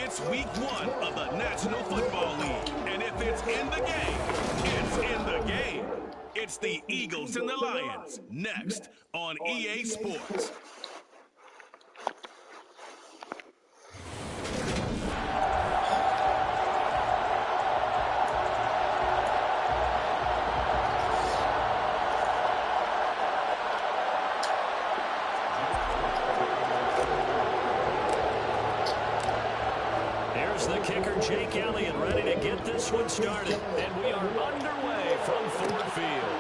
It's week 1 of the National Football League. And if it's in the game, it's in the game. It's the Eagles and the Lions, next on EA Sports. Here's the kicker, Jake Elliott, ready to get this one started. And we are underway from Ford Field.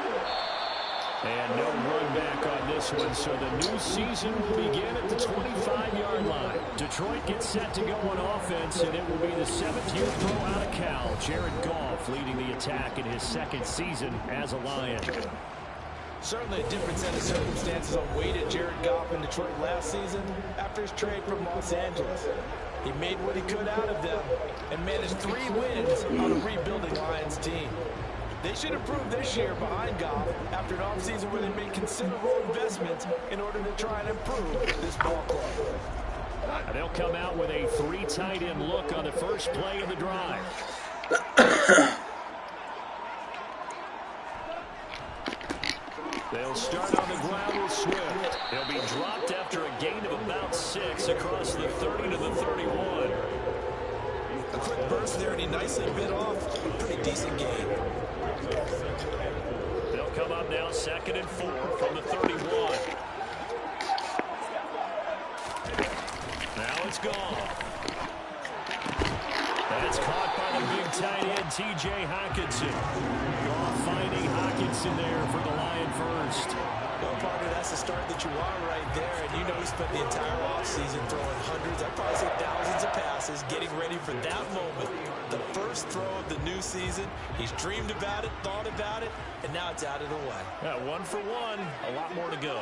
And no run back on this one, so the new season will begin at the 25-yard line. Detroit gets set to go on offense, and it will be the 7th-year pro out of Cal, Jared Goff, leading the attack in his 2nd season as a Lion. Certainly a different set of circumstances awaited Jared Goff in Detroit last season after his trade from Los Angeles. He made what he could out of them and managed 3 wins on a rebuilding Lions team. They should improve this year behind Goff after an offseason where they made considerable investments in order to try and improve this ball club. And they'll come out with a 3 tight end look on the first play of the drive. They'll start on the ground with Swift. He'll be dropped after a gain of about 6 across the 30 to the 31. A quick burst there, and he nicely bit off a pretty decent gain. They'll come up now 2nd and 4 from the 31. Now it's gone. That's caught by the big tight end, T.J. Hockenson. Goff finding Hockenson there for the Lion first. Well, partner, that's the start that you want right there. And you know he spent the entire offseason throwing hundreds, I'd probably say thousands of passes, getting ready for that moment. The first throw of the new season. He's dreamed about it, thought about it, and now it's out of the way. Yeah, 1 for 1. A lot more to go.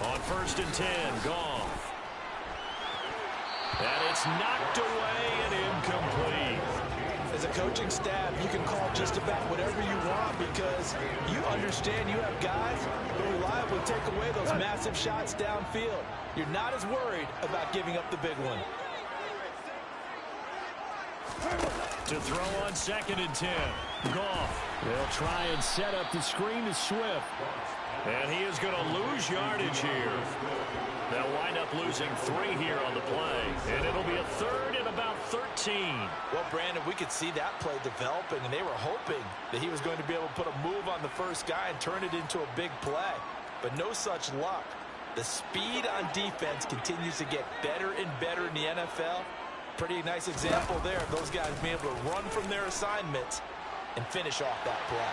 On 1st and 10, Goff. And it's knocked away and incomplete. As a coaching staff, you can call just about whatever you want because you understand you have guys who reliably take away those massive shots downfield. You're not as worried about giving up the big one. To throw on 2nd and 10, Goff. They'll try and set up the screen to Swift. And he is going to lose yardage here. They'll wind up losing 3 here on the play. And it'll be a 3rd and about 13. Well, Brandon, we could see that play developing, and they were hoping that he was going to be able to put a move on the first guy and turn it into a big play. But no such luck. The speed on defense continues to get better and better in the NFL. Pretty nice example there of those guys being able to run from their assignments and finish off that play.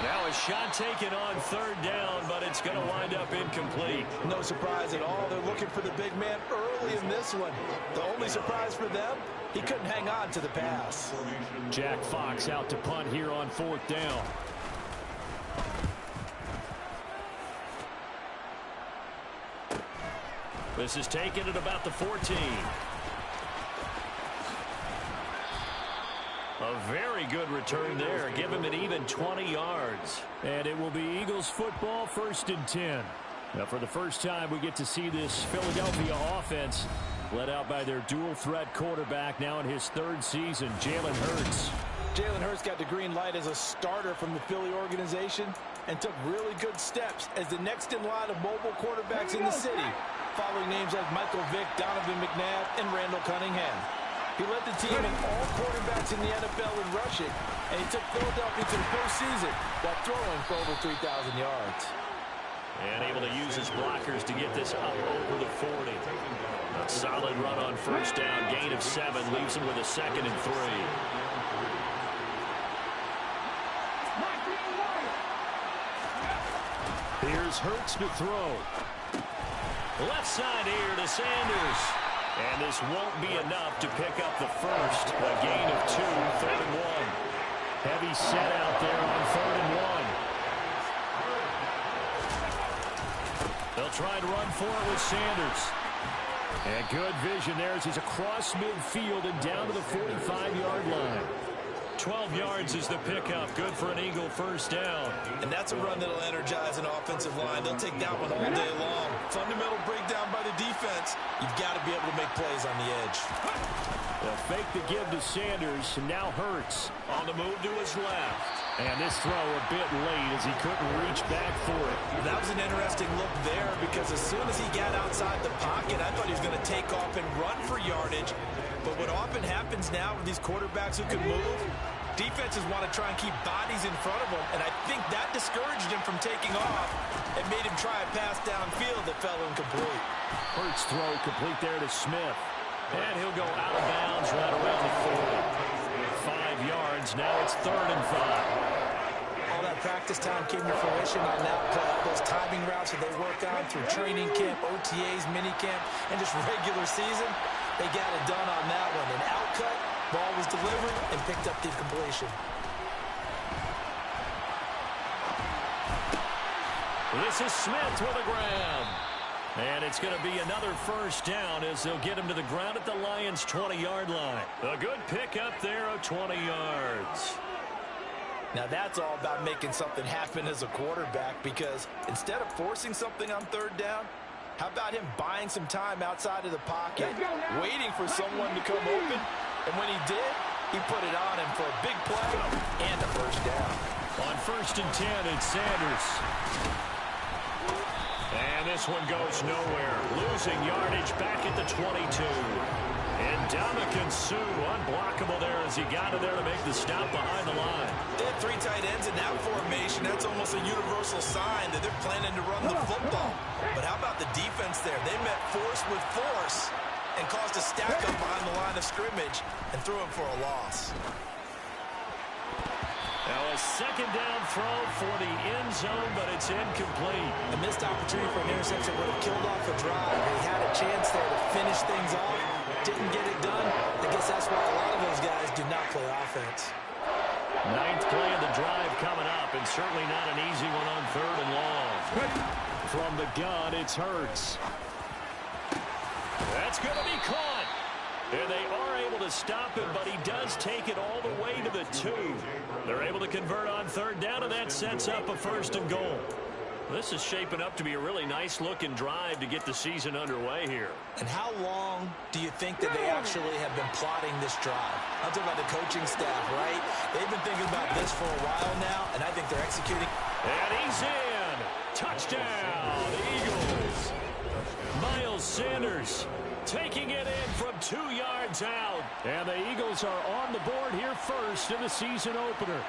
Now a shot taken on 3rd down, but it's going to wind up incomplete. No surprise at all. They're looking for the big man early in this one. The only surprise for them, he couldn't hang on to the pass. Jack Fox out to punt here on 4th down. This is taken at about the 14. A very good return there. Give him an even 20 yards. And it will be Eagles football, 1st and 10. Now, for the first time, we get to see this Philadelphia offense led out by their dual-threat quarterback now in his 3rd season, Jalen Hurts. Jalen Hurts got the green light as a starter from the Philly organization and took really good steps as the next in line of mobile quarterbacks in the city, following names like Michael Vick, Donovan McNabb, and Randall Cunningham. He led the team in all quarterbacks in the NFL in rushing, and he took Philadelphia to the postseason while throwing for over 3,000 yards. And able to use his blockers to get this up over the 40. A solid run on 1st down, gain of 7, leaves him with a 2nd and 3. Here's Hurts to throw. Left side here to Sanders. And this won't be enough to pick up the first. A gain of 2, 3rd and 1. Heavy set out there on 3rd and 1. They'll try and run for it with Sanders. And good vision there as he's across midfield and down to the 45-yard line. 12 yards is the pickup. Good for an Eagle first down. And that's a run that'll energize an offensive line. They'll take that one all day long. Fundamental breakdown by the defense. You've got to be able to make plays on the edge. They'll fake the give to Sanders. Now Hurts on the move to his left. And this throw a bit late as he couldn't reach back for it. That was an interesting look there because as soon as he got outside the pocket, I thought he was going to take off and run for yardage. But what often happens now with these quarterbacks who can move, defenses want to try and keep bodies in front of them, and I think that discouraged him from taking off and made him try a pass downfield that fell incomplete. Hurts throw complete there to Smith. And he'll go out of bounds right around the 40. 5 yards, now it's 3rd and 5. All that practice time came to fruition on that play. All those timing routes that they work on through training camp, OTAs, minicamp, and just regular season, they got it done on that one. An outcut, ball was delivered, and picked up the completion. This is Smith with a grab. And it's going to be another first down as they'll get him to the ground at the Lions' 20-yard line. A good pickup there of 20 yards. Now that's all about making something happen as a quarterback, because instead of forcing something on 3rd down, how about him buying some time outside of the pocket, waiting for someone to come open, and when he did, he put it on him for a big play and a first down. On 1st and 10, it's Sanders. And this one goes nowhere. Losing yardage back at the 22. And Ndamukong Suh unblockable there as he got in there to make the stop behind the line. They had 3 tight ends in that formation. That's almost a universal sign that they're planning to run the football. But how about the defense there? They met force with force and caused a stack up behind the line of scrimmage and threw him for a loss. Now a 2nd down throw for the end zone, but it's incomplete. A missed opportunity for an interception would have killed off a drive. They had a chance there to finish things off. Didn't get it done. I guess that's why a lot of those guys do not play offense. 9th play of the drive coming up, and certainly not an easy one on 3rd and long. From the gun, it's Hurts. That's going to be caught. And they are able to stop him, but he does take it all the way to the 2. They're able to convert on 3rd down, and that sets up a 1st and goal. This is shaping up to be a really nice-looking drive to get the season underway here. And how long do you think that they actually have been plotting this drive? I'm talking about the coaching staff, right? They've been thinking about this for a while now, and I think they're executing. And he's in. Touchdown, the Eagles. Miles Sanders taking it in from 2 yards out. And the Eagles are on the board here first in the season opener.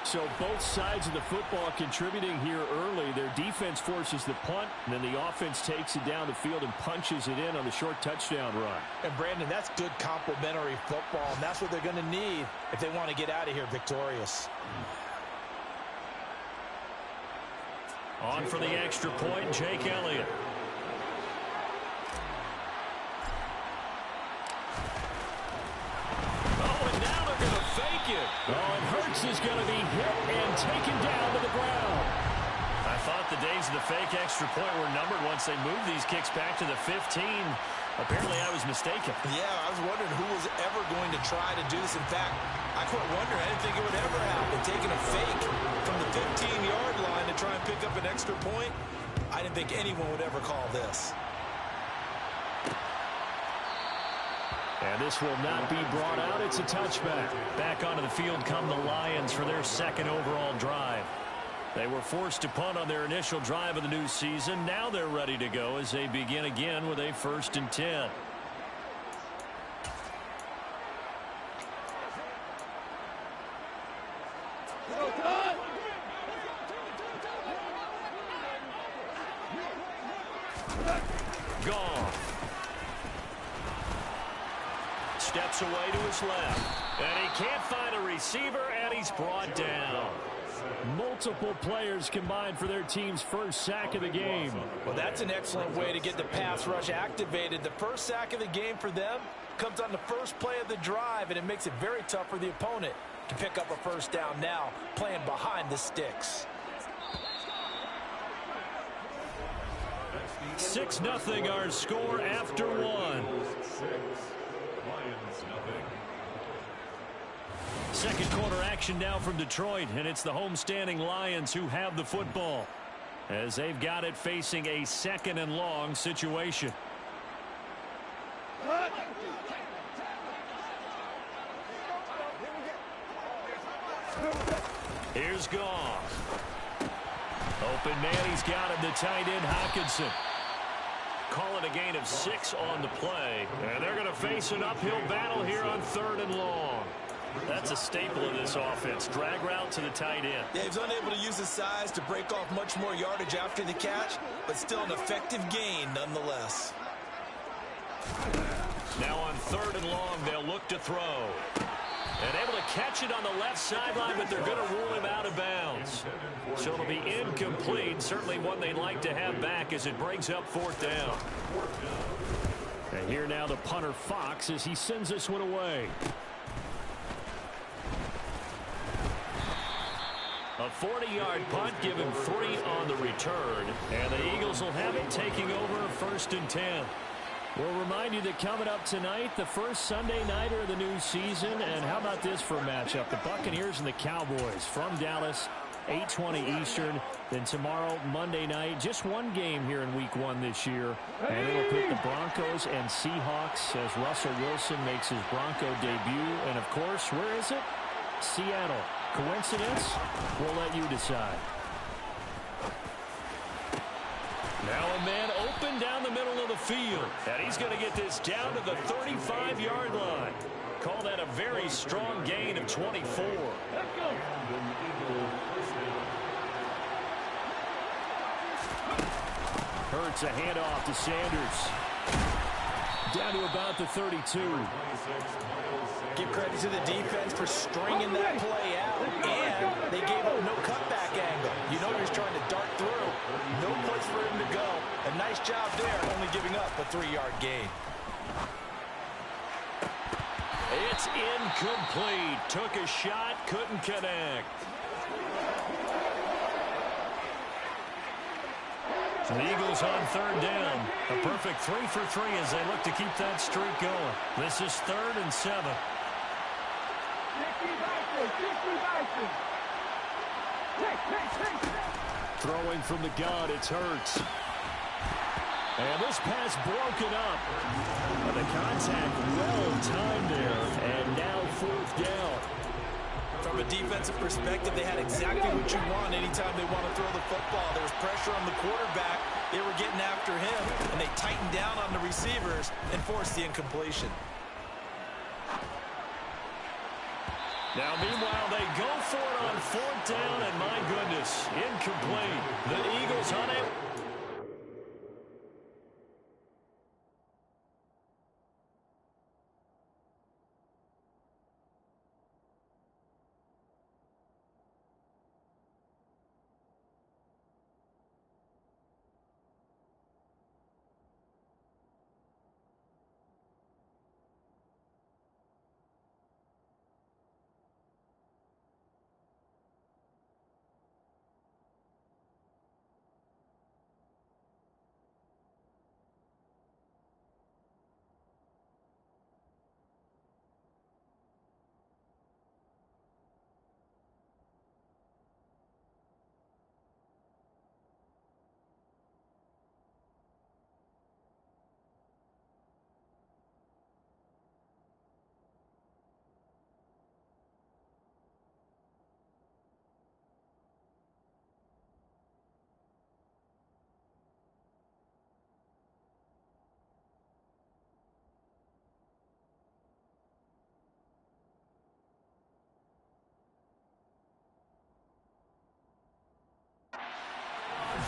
So both sides of the football contributing here early. Their defense forces the punt, and then the offense takes it down the field and punches it in on the short touchdown run. And, Brandon, that's good complementary football, and that's what they're going to need if they want to get out of here victorious. On for the extra point, Jake Elliott. Oh, and Hurts is going to be hit and taken down to the ground. I thought the days of the fake extra point were numbered once they moved these kicks back to the 15. Apparently, I was mistaken. Yeah, I was wondering who was ever going to try to do this. In fact, I quit wondering. I didn't think it would ever happen. Taking a fake from the 15-yard line to try and pick up an extra point, I didn't think anyone would ever call this. And this will not be brought out. It's a touchback. Back onto the field come the Lions for their 2nd overall drive. They were forced to punt on their initial drive of the new season. Now they're ready to go as they begin again with a 1st and 10. Gone. Steps away to his left. And he can't find a receiver, and he's brought down. Multiple players combined for their team's first sack of the game. Well, that's an excellent way to get the pass rush activated. The first sack of the game for them comes on the first play of the drive, and it makes it very tough for the opponent to pick up a first down now, playing behind the sticks. 6-0 our score after 1. Second quarter action now from Detroit, and it's the homestanding Lions who have the football as they've got it facing a 2nd and long situation. Here's Goff. Open man, he's got him, the tight end Hockenson. Call it a gain of 6 on the play, and they're going to face an uphill battle here on 3rd and long. That's a staple of this offense. Drag route to the tight end. Yeah, he's unable to use his size to break off much more yardage after the catch, but still an effective gain nonetheless. Now on 3rd and long, they'll look to throw. And able to catch it on the left sideline, but they're going to rule him out of bounds. So it'll be incomplete. Certainly one they'd like to have back as it brings up 4th down. And here now the punter Fox as he sends this one away. A 40-yard punt, give him 3 on the return. And the Eagles will have it taking over 1st and 10. We'll remind you that coming up tonight, the first Sunday nighter of the new season. And how about this for a matchup? The Buccaneers and the Cowboys from Dallas, 8:20 Eastern. Then tomorrow, Monday night, just one game here in Week 1 this year. And it'll put the Broncos and Seahawks as Russell Wilson makes his Bronco debut. And, of course, where is it? Seattle. Coincidence? We'll let you decide. Now a man open down the middle of the field. And he's going to get this down to the 35-yard line. Call that a very strong gain of 24. Let's go. Hurts a handoff to Sanders. Down to about the 32. Give credit to the defense for stringing that play out, and they gave up no cutback angle. You know he's trying to dart through. No place for him to go. A nice job there, only giving up a 3-yard gain. It's incomplete. Took a shot, couldn't connect. The Eagles on 3rd down. A perfect 3 for 3 as they look to keep that streak going. This is 3rd and 7. Throwing from the gun, it's Hurts. And this pass broken up. And the contact well timed there. And now 4th down. From a defensive perspective, they had exactly what you want anytime they want to throw the football. There was pressure on the quarterback. They were getting after him, and they tightened down on the receivers and forced the incompletion. Now, meanwhile, they go for it on 4th down, and my goodness, incomplete. The Eagles on it.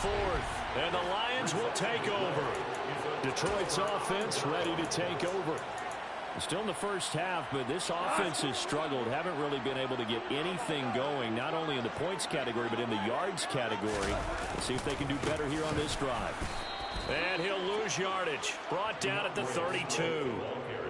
Fourth, and the Lions will take over. Detroit's offense ready to take over. Still in the first half, but this offense has struggled. Haven't really been able to get anything going, not only in the points category, but in the yards category. Let's see if they can do better here on this drive. And he'll lose yardage. Brought down at the 32.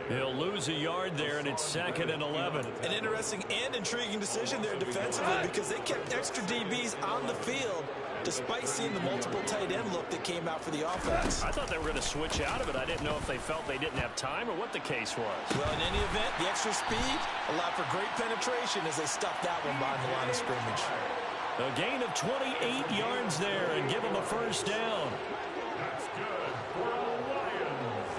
He'll lose a yard there, and it's 2nd and 11. An interesting and intriguing decision there defensively because they kept extra DBs on the field. despite seeing the multiple tight end look that came out for the offense. I thought they were going to switch out of it. I didn't know if they felt they didn't have time or what the case was. Well, in any event, the extra speed allowed for great penetration as they stuffed that one behind the line of scrimmage. A gain of 28 yards there and give them a first down. That's good for the Lions.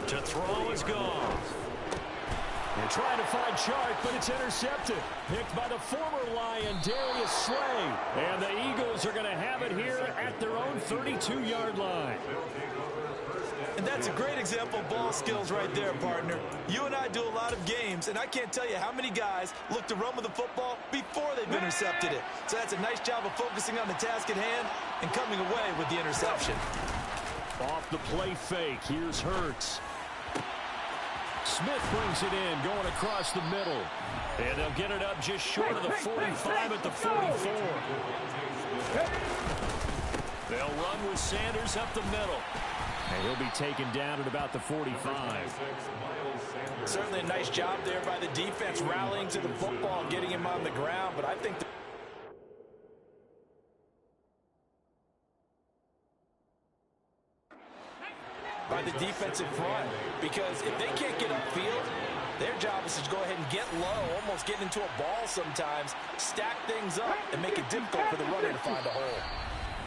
To throw is gone. They're trying to find Chark, but it's intercepted. Picked by the former Lion, Darius Slay. And the Eagles are going to have it here at their own 32-yard line. And that's a great example of ball skills right there, partner. You and I do a lot of games, and I can't tell you how many guys look to run with the football before they've intercepted it. So that's a nice job of focusing on the task at hand and coming away with the interception. Off the play fake, here's Hurts. Smith brings it in, going across the middle. And they'll get it up just short of the 45 at the 44. They'll run with Sanders up the middle. And he'll be taken down at about the 45. Certainly a nice job there by the defense rallying to the football and getting him on the ground. But I think by the defensive front, because if they can't get upfield, their job is to go ahead and get low, almost get into a ball sometimes, stack things up, and make it difficult for the runner to find a hole.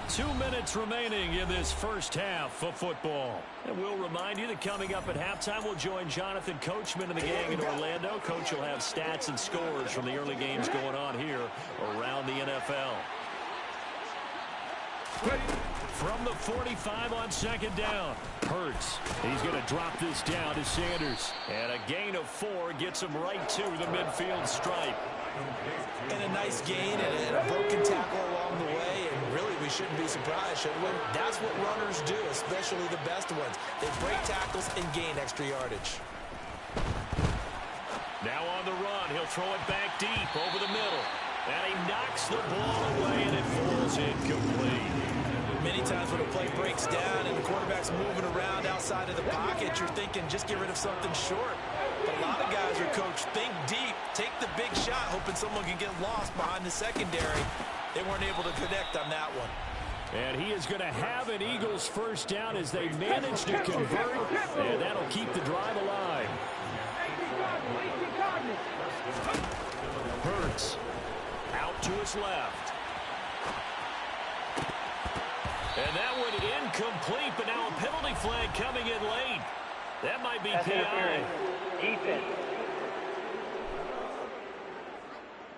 2 minutes remaining in this first half of football. And we'll remind you that coming up at halftime, we'll join Jonathan Coachman and the gang in Orlando. Coach will have stats and scores from the early games going on here around the NFL. From the 45 on second down, Hurts. He's going to drop this down to Sanders. And a gain of 4 gets him right to the midfield stripe. And a nice gain and a broken tackle along the way. And really, we shouldn't be surprised, should we? That's what runners do, especially the best ones. They break tackles and gain extra yardage. Now on the run, he'll throw it back deep over the middle. And he knocks the ball away, and it falls incomplete. Many times when a play breaks down and the quarterback's moving around outside of the pocket, you're thinking just get rid of something short. But a lot of guys are coached, think deep, take the big shot, hoping someone can get lost behind the secondary. They weren't able to connect on that one. And he is going to have an Eagles first down as they manage to convert, and that'll keep the drive alive. Hurts out to his left. And that one incomplete, but now a penalty flag coming in late. That might be PI. Defense.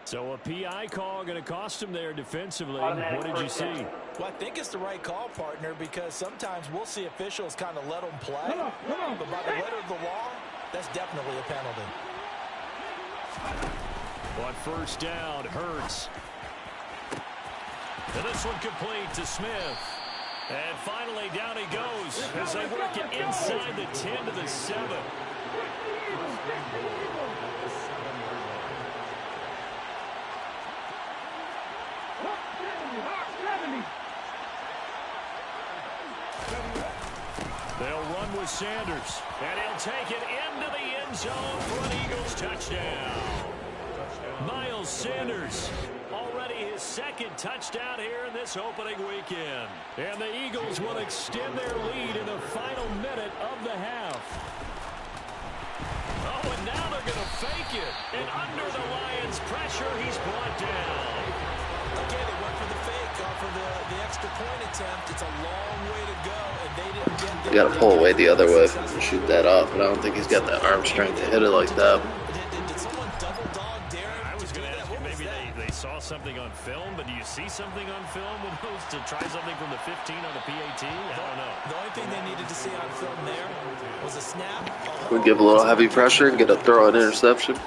So a PI call going to cost him there defensively. What did you see? Well, I think it's the right call, partner, because sometimes we'll see officials kind of let them play. But by the letter of the law, that's definitely a penalty. On first down, Hurts. And this one complete to Smith. And finally, down he goes as they work it inside the 10 to the 7. They'll run with Sanders, and he'll take it into the end zone for an Eagles touchdown. Miles Sanders, already his second touchdown here in this opening weekend. And the Eagles will extend their lead in the final minute of the half. Oh, and now they're going to fake it. And under the Lions' pressure, he's brought down. Again, they went for the fake off of the extra point attempt. It's a long way to go, and they didn't get there. You got to pull away the other way and shoot that off, but I don't think he's got the arm strength to hit it like that. Did someone double dog dare him? I was going to ask you, maybe they saw something on film, but do you see something on film with those to try something from the 15 on the PAT? I don't know. The only thing they needed to see on film there was a snap. We give a little heavy pressure and get a throw and interception.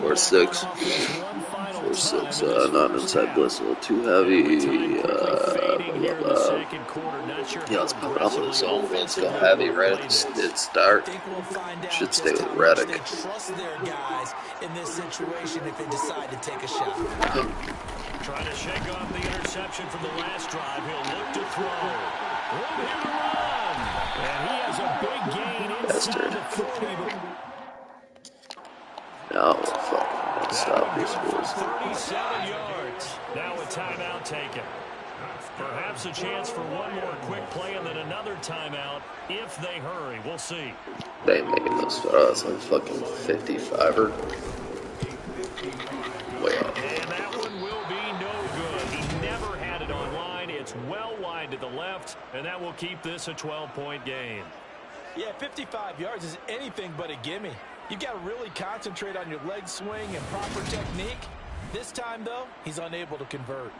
Or 6. Or 6, not inside blitz, a little too heavy. Yeah, let's pop it up with his own. Let's go heavy right at the start. Should stay with Reddick. They trust their guys in this situation if they decide to take a shot. Trying to shake off the interception from the last drive. He'll look to throw. Room here to run. And he has a big gain inside the 40. Oh, fuck. Stop these fools. 37 yards. Now a timeout taken. Perhaps a chance for one more quick play and then another timeout if they hurry. We'll see. They ain't making those for us. I'm fucking 55er. Way off. And that one will be no good. He never had it online. It's well wide to the left, and that will keep this a 12-point game. Yeah, 55 yards is anything but a gimme. You've got to really concentrate on your leg swing and proper technique. This time, though, he's unable to convert.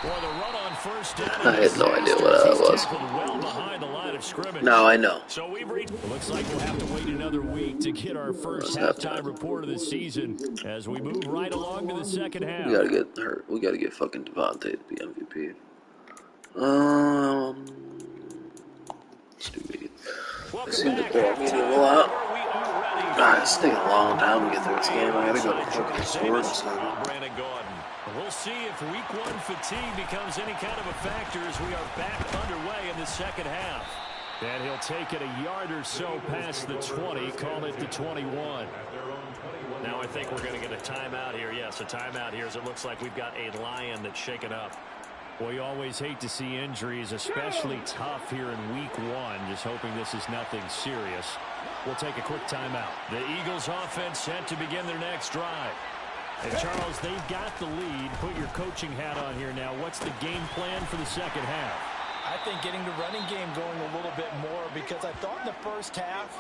Boy, the run on first down. I had no idea what that was. Well behind the line of scrimmage. Now I know. So we've reached. Looks like we'll have to wait another week to get our first halftime report of the season as we move right along to the second half. We gotta get hurt. We gotta get fucking Devontae to be MVP. Stupid. I seem to throw me a lot. It's taking a long time to get through this game. I gotta go to fucking sports. We'll see if week one fatigue becomes any kind of a factor as we are back underway in the second half. And he'll take it a yard or so past the 20, call it the 21. Now I think we're going to get a timeout here. Yes, a timeout here as it looks like we've got a Lion that's shaken up. Well, you always hate to see injuries, especially tough here in week one. Just hoping this is nothing serious. We'll take a quick timeout. The Eagles offense set to begin their next drive. And Charles, they've got the lead. Put your coaching hat on here now. What's the game plan for the second half? I think getting the running game going a little bit more because I thought in the first half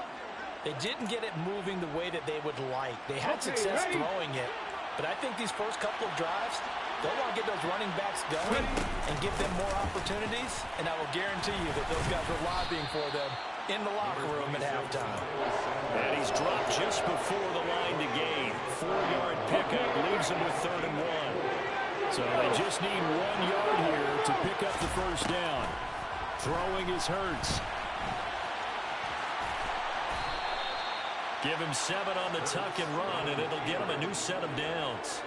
they didn't get it moving the way that they would like. They had success throwing it. But I think these first couple of drives, they'll want to get those running backs going and give them more opportunities. And I will guarantee you that those guys were lobbying for them in the locker room at halftime. And he's dropped just before the line to gain. 4-yard pickup leaves him with 3rd and 1. So they just need 1 yard here to pick up the first down. Throwing is Hurts. Give him 7 on the tuck and run, and it'll get him a new set of downs.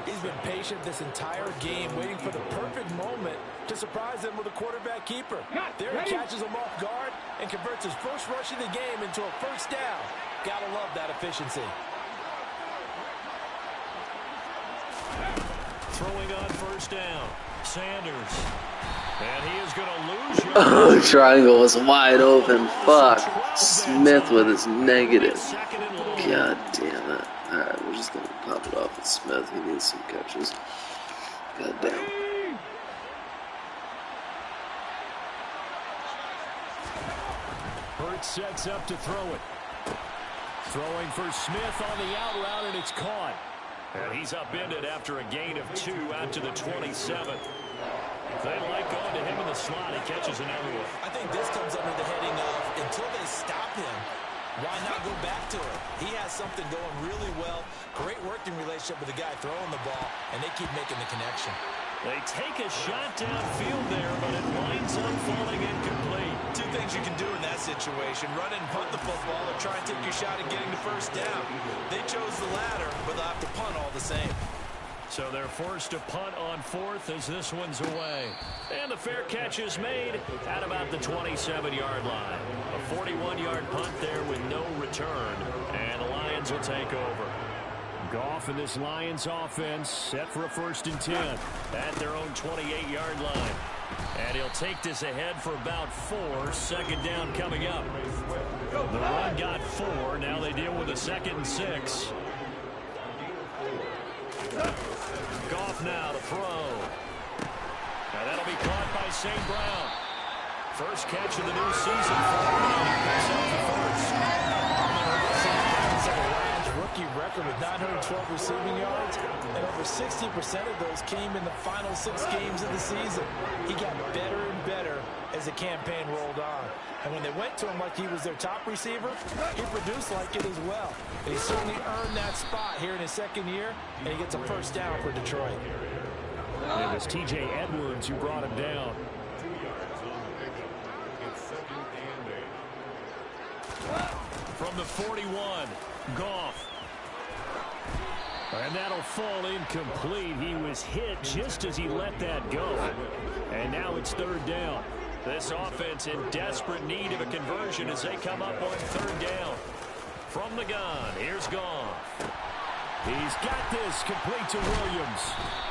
He's been patient this entire game, waiting for the perfect moment to surprise them with a quarterback keeper. There he catches him off guard and converts his first rush of the game into a first down. Gotta love that efficiency. Throwing on first down, Sanders. And he is going to lose. The triangle was wide open. Fuck. Smith with his negative. God damn it. Alright, we're just going to pop it off with Smith. He needs some catches. God damn. Hurts sets up to throw it. Throwing for Smith on the out route, and it's caught. And he's upended after a gain of 2 out to the 27. They like going to him in the slot. He catches another one. I think this comes under the heading of until they stop him, why not go back to him? He has something going really well. Great working relationship with the guy throwing the ball, and they keep making the connection. They take a shot downfield there, but it winds up falling incomplete. 2 things you can do in that situation: run and punt the football, or try and take your shot at getting the first down. They chose the latter, but they'll have to punt all the same. So they're forced to punt on 4th as this one's away. And the fair catch is made at about the 27-yard line. A 41-yard punt there with no return. And the Lions will take over. Goff and this Lions offense set for a 1st and 10 at their own 28-yard line. And he'll take this ahead for about 4. 2nd down coming up. The run got 4. Now they deal with a 2nd and 6. Goff now to throw. Now that'll be caught by St. Brown. First catch of the new season for him. He picks up the first. The Lions rookie record with 912 receiving yards, and over 60% of those came in the final 6 games of the season. He got better and better as the campaign rolled on. And when they went to him like he was their top receiver, he produced like it as well. And he certainly earned that spot here in his 2nd year, and he gets a first down for Detroit. It was T.J. Edwards who brought him down. from the 41. Goff. And that'll fall incomplete. He was hit just as he let that go. And now it's third down. This offense in desperate need of a conversion as they come up on third down. From the gun, here's Goff. He's got this complete to Williams.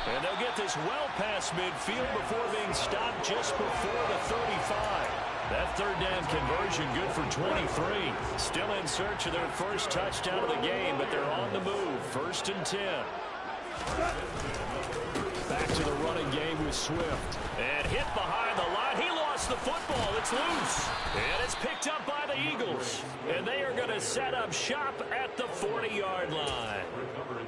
And they'll get this well past midfield before being stopped just before the 35. That third down conversion good for 23. Still in search of their first touchdown of the game, but they're on the move. 1st and 10. Back to the running game with Swift. And hit behind the line. He lost the football. It's loose. And it's picked up by the Eagles. And they are going to set up shop at the 40-yard line.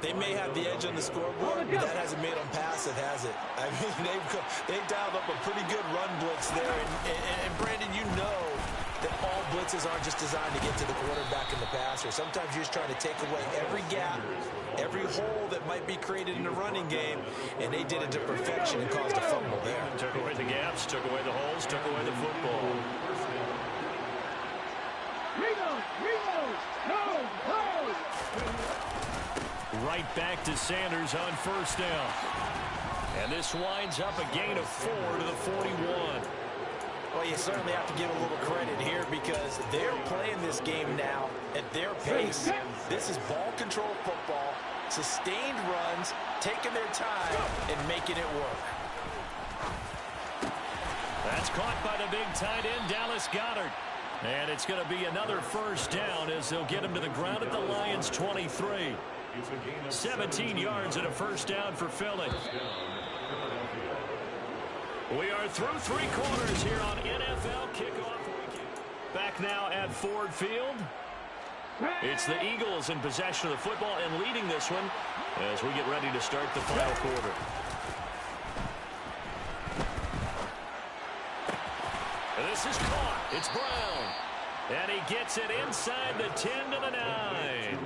They may have the edge on the scoreboard, but that hasn't made them pass it, has it? I mean, they've dialed up a pretty good run blitz there. And Brandon, you know that all blitzes aren't just designed to get to the quarterback and the passer. Sometimes you're just trying to take away every gap, every hole that might be created in the running game, and they did it to perfection and caused a fumble there. Took away the gaps, took away the holes, took away the football. Right back to Sanders on first down. And this winds up a gain of 4 to the 41. Well, you certainly have to give a little credit here because they're playing this game now at their pace. This is ball control football, sustained runs, taking their time, and making it work. That's caught by the big tight end, Dallas Goedert. And it's going to be another first down as they'll get him to the ground at the Lions' 23. 17 yards and a first down for Philly. We are through 3 quarters here on NFL Kickoff Weekend. Back now at Ford Field. It's the Eagles in possession of the football and leading this one as we get ready to start the final quarter. And this is caught. It's Brown. And he gets it inside the 10 to the 9.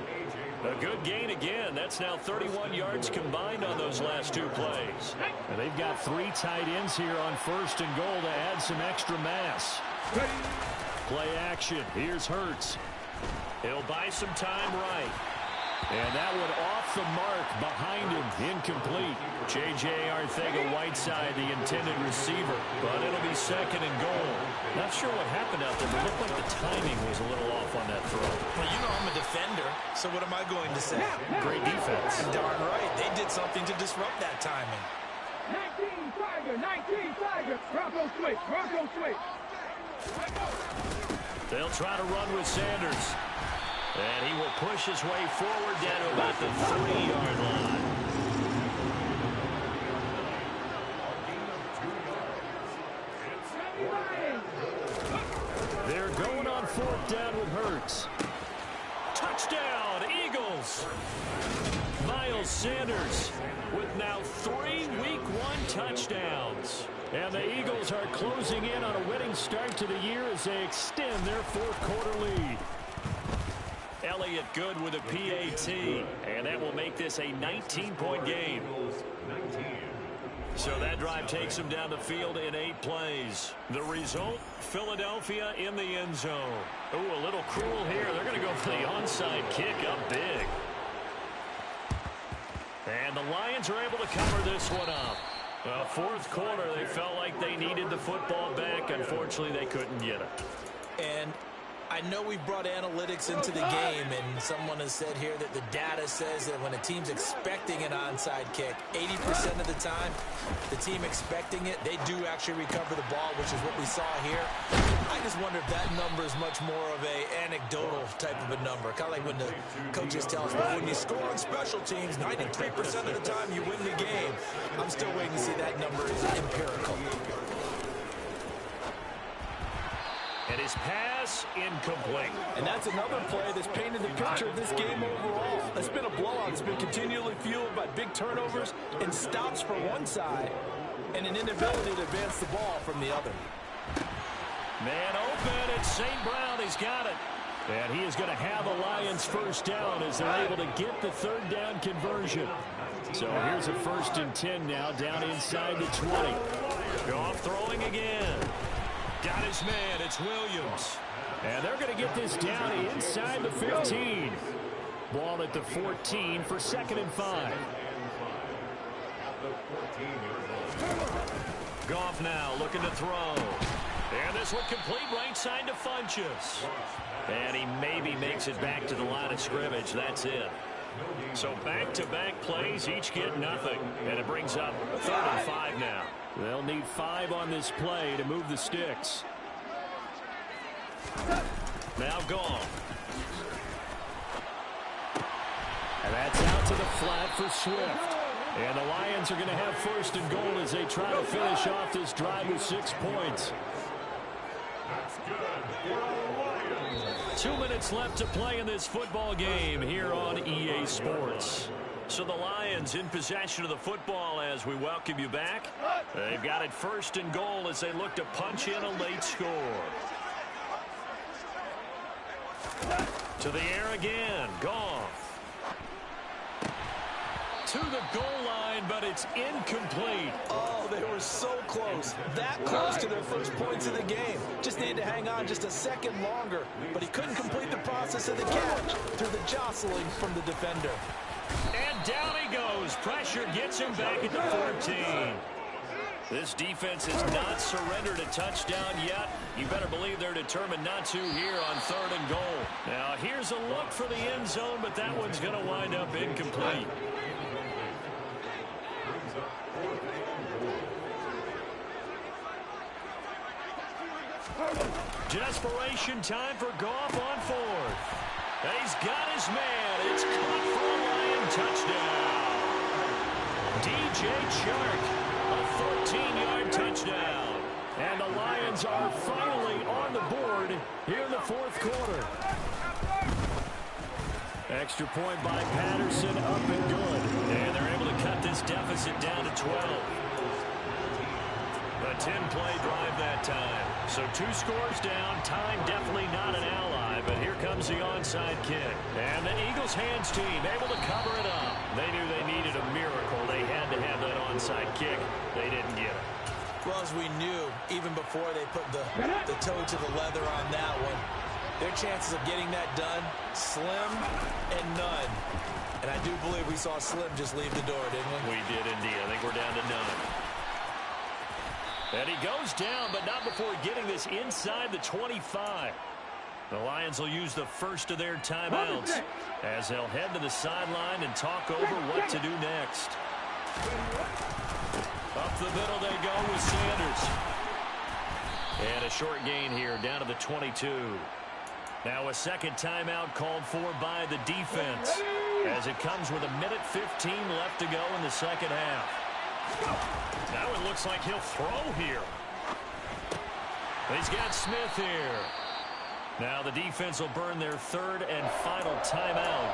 A good gain again. That's now 31 yards combined on those last 2 plays. And they've got 3 tight ends here on 1st and goal to add some extra mass. Play action. Here's Hurts. He'll buy some time right. And that one off the mark behind him. Incomplete. J.J. Arcega-Whiteside, the intended receiver. But it'll be 2nd and goal. Not sure what happened out there, but it looked like the timing was a little off on that throw. Well, you know I'm a defender, so what am I going to say? Great defense. Darn right. They did something to disrupt that timing. 19 Tiger. Bronco switch. They'll try to run with Sanders. And he will push his way forward down to about the 3-yard line. They're going on 4th down with Hurts. Touchdown, Eagles. Miles Sanders with now 3 Week 1 touchdowns. And the Eagles are closing in on a winning start to the year as they extend their 4th quarter lead. Elliott good with a PAT, and that will make this a 19-point game. So that drive takes him down the field in 8 plays. The result, Philadelphia in the end zone. Ooh, a little cruel here. They're going to go for the onside kick up big. And the Lions are able to cover this one up. Well, 4th quarter, they felt like they needed the football back. Unfortunately, they couldn't get it. And I know we brought analytics into the game, and someone has said here that the data says that when a team's expecting an onside kick, 80% of the time, the team expecting it, they do actually recover the ball, which is what we saw here. I just wonder if that number is much more of a anecdotal type of a number, kind of like when the coaches tell us, well, when you score on special teams, 93% of the time you win the game. I'm still waiting to see that number is empirical. And his pass incomplete. And that's another play that's painted the picture of this game overall. It's been a blowout. It's been continually fueled by big turnovers and stops for one side and an inability to advance the ball from the other. Man open, it's St. Brown. He's got it. And he is going to have the Lions first down as they're able to get the 3rd down conversion. So here's a 1st and 10 now down inside the 20. Goff throwing again. Got his man. It's Williams. And they're going to get this down inside the 15. Ball at the 14 for 2nd and 5. Goff now looking to throw. And this one complete right side to Funchess. And he maybe makes it back to the line of scrimmage. That's it. So back-to-back plays, each get nothing. And it brings up 3rd and 5 now. They'll need 5 on this play to move the sticks. Now Goff. And that's out to the flat for Swift. And the Lions are going to have 1st and goal as they try to finish off this drive with 6 points. 2 minutes left to play in this football game here on EA Sports. So the Lions in possession of the football as we welcome you back. They've got it 1st and goal as they look to punch in a late score. To the air again. Goff. To the goal line, but it's incomplete. Oh, they were so close. That close to their first points of the game. Just needed to hang on just a second longer. But he couldn't complete the process of the catch through the jostling from the defender. And down he goes. Pressure gets him back at the 14. This defense has not surrendered a touchdown yet. You better believe they're determined not to here on 3rd and goal. Now, here's a look for the end zone, but that one's going to wind up incomplete. Desperation time for Goff on 4th. And he's got his man. It's caught for a Lion touchdown. DJ Chark, a 14-yard touchdown. And the Lions are finally on the board here in the 4th quarter. Extra point by Patterson, up and good. And they're able to cut this deficit down to 12. A 10-play drive that time. So 2 scores down. Time definitely not an ally, but here comes the onside kick. And the Eagles hands team able to cover it up. They knew they needed a miracle. They had to have that onside kick. They didn't get it. Well, as we knew, even before they put the toe to the leather on that one, their chances of getting that done, slim and none. And I do believe we saw Slim just leave the door, didn't we? We did indeed. I think we're down to none. And he goes down, but not before getting this inside the 25. The Lions will use the first of their timeouts as they'll head to the sideline and talk over what to do next. Up the middle they go with Sanders. And a short gain here down to the 22. Now a second timeout called for by the defense as it comes with 1:15 left to go in the second half. Now it looks like he'll throw here. He's got Smith here. Now the defense will burn their 3rd and final timeout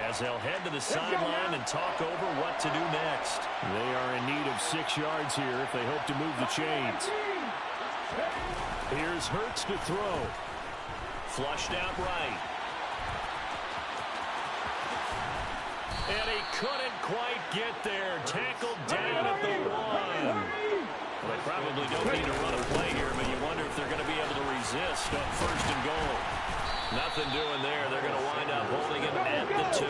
as they'll head to the sideline and talk over what to do next. They are in need of 6 yards here if they hope to move the chains. Here's Hurts to throw. Flushed out right. And he couldn't quite get there. Tackled down at the 1. Well, they probably don't need to run a play here, but you wonder if they're going to be able to resist on 1st and goal. Nothing doing there. They're going to wind up holding him at the 2.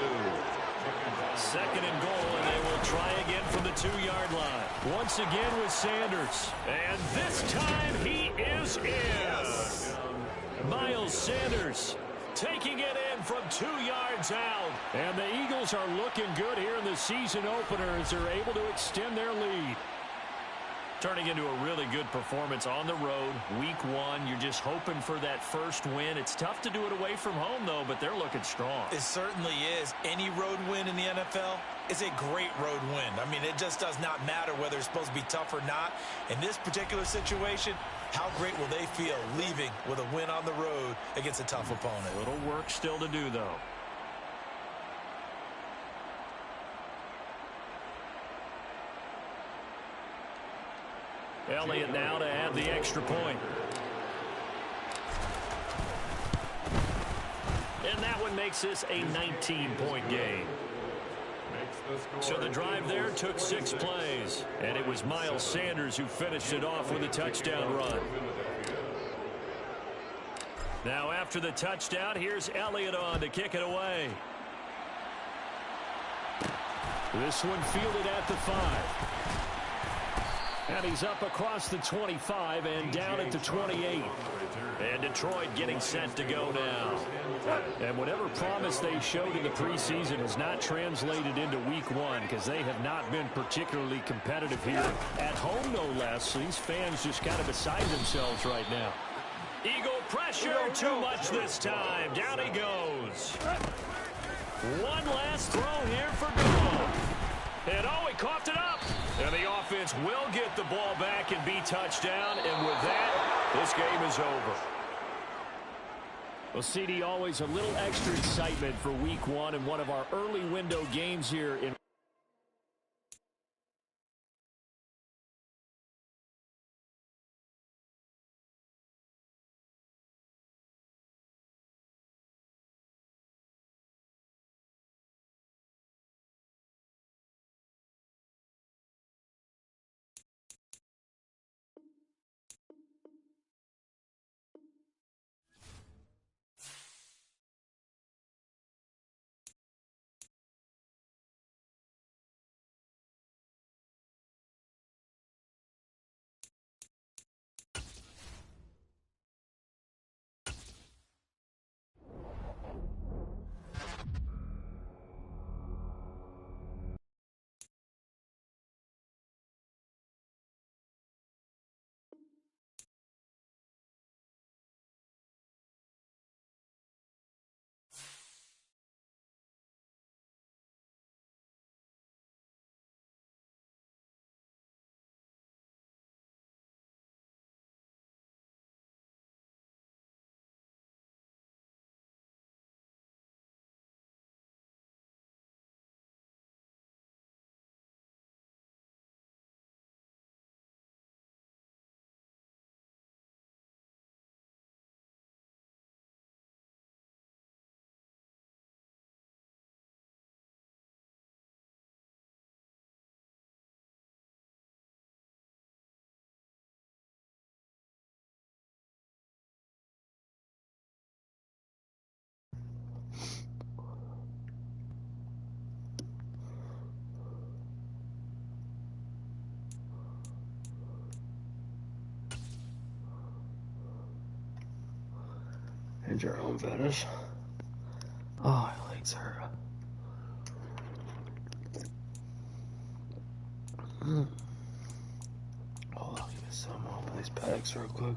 2nd and goal, and they will try again from the 2-yard line. Once again with Sanders. And this time he is in. Miles Sanders taking it in from 2 yards out. And the Eagles are looking good here in the season opener as they're able to extend their lead. Turning into a really good performance on the road. Week 1, you're just hoping for that first win. It's tough to do it away from home, though, but they're looking strong. It certainly is. Any road win in the NFL is a great road win. I mean, it just does not matter whether it's supposed to be tough or not. In this particular situation, how great will they feel leaving with a win on the road against a tough opponent? A little work still to do, though. Elliott now to add the extra point. And that one makes this a 19-point game. So the drive there took 6 plays. And it was Miles Sanders who finished it off with a touchdown run. Now after the touchdown, here's Elliott on to kick it away. This one fielded at the 5. And he's up across the 25 and down at the 28. And Detroit getting set to go now. And whatever promise they showed in the preseason has not translated into week 1 because they have not been particularly competitive here. At home, no less. These fans just kind of beside themselves right now. Eagle pressure, too much this time. Down he goes. One last throw here for goal. And oh, he coughed it up. And the offense will get the ball back and be touchdown. And with that, this game is over. Well, CD, always a little extra excitement for week 1 and one of our early window games here in And your own fetish. Oh, my legs hurt. Hold on, give me some. I'll open these packs real quick.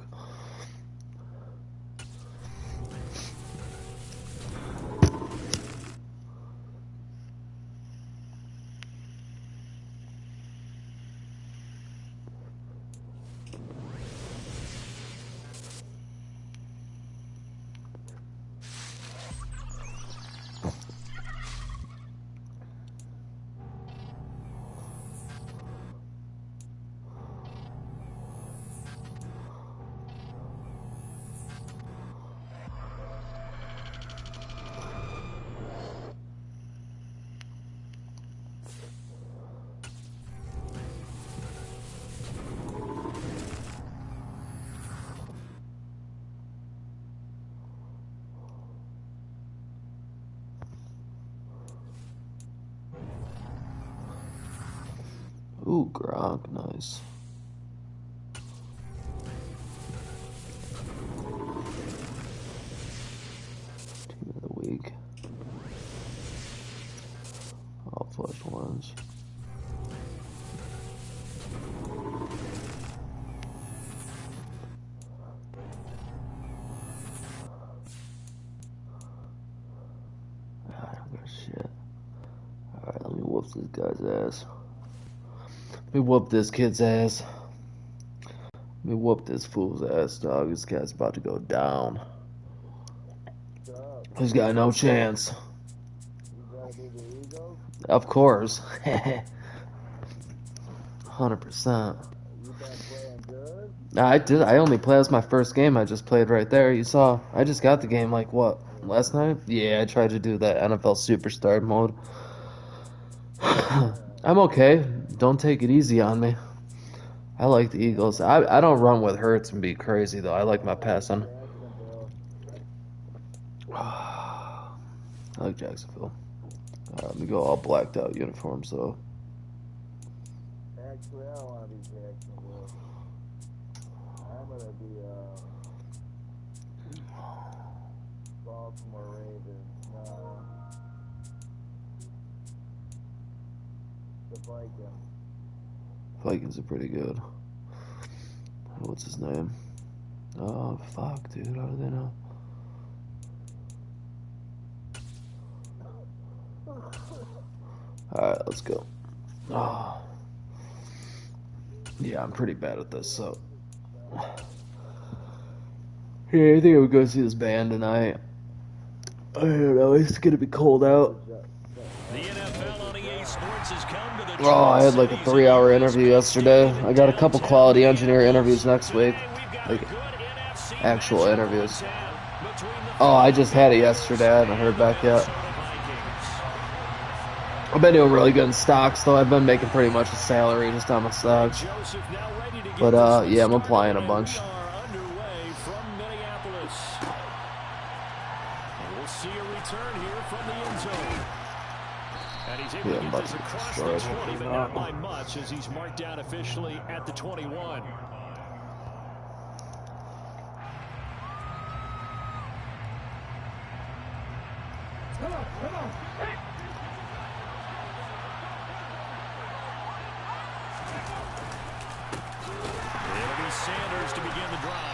Ooh, Gronk, nice. Team of the week. All flush ones. I don't got shit. Alright, let me whoop this guy's ass. Let me whoop this kid's ass. Let me whoop this fool's ass, dog. This guy's about to go down. He's got no chance. Of course. 100%. I did. I only played. That was my first game. I just played right there. You saw. I just got the game like what? Last night? Yeah, I tried to do that NFL Superstar mode. I'm okay. Don't take it easy on me. I like the Eagles. I don't run with Hurts and be crazy, though. I like my passing. I like Jacksonville. Let me go all blacked out uniforms though. Actually, I don't want to be Jacksonville. I'm gonna be Baltimore Ravens. The Vikings. Vikings are pretty good. What's his name? Oh fuck, dude! How do they know? All right, let's go. Oh. Yeah, I'm pretty bad at this, so. Yeah, I think I would go see this band tonight. I don't know, it's gonna be cold out. The NFL on EA Sports has come to the Oh, I had like a 3-hour interview yesterday. I got a couple quality engineer interviews next week. Like, actual interviews. Oh, I just had it yesterday. I haven't heard back yet. I've been doing really good in stocks, though. I've been making pretty much a salary just on my stocks. But, yeah, I'm applying a bunch. Yeah, I'm about to destroy it. But not by much, as he's marked down officially at the 21. It'll be Sanders to begin the drive.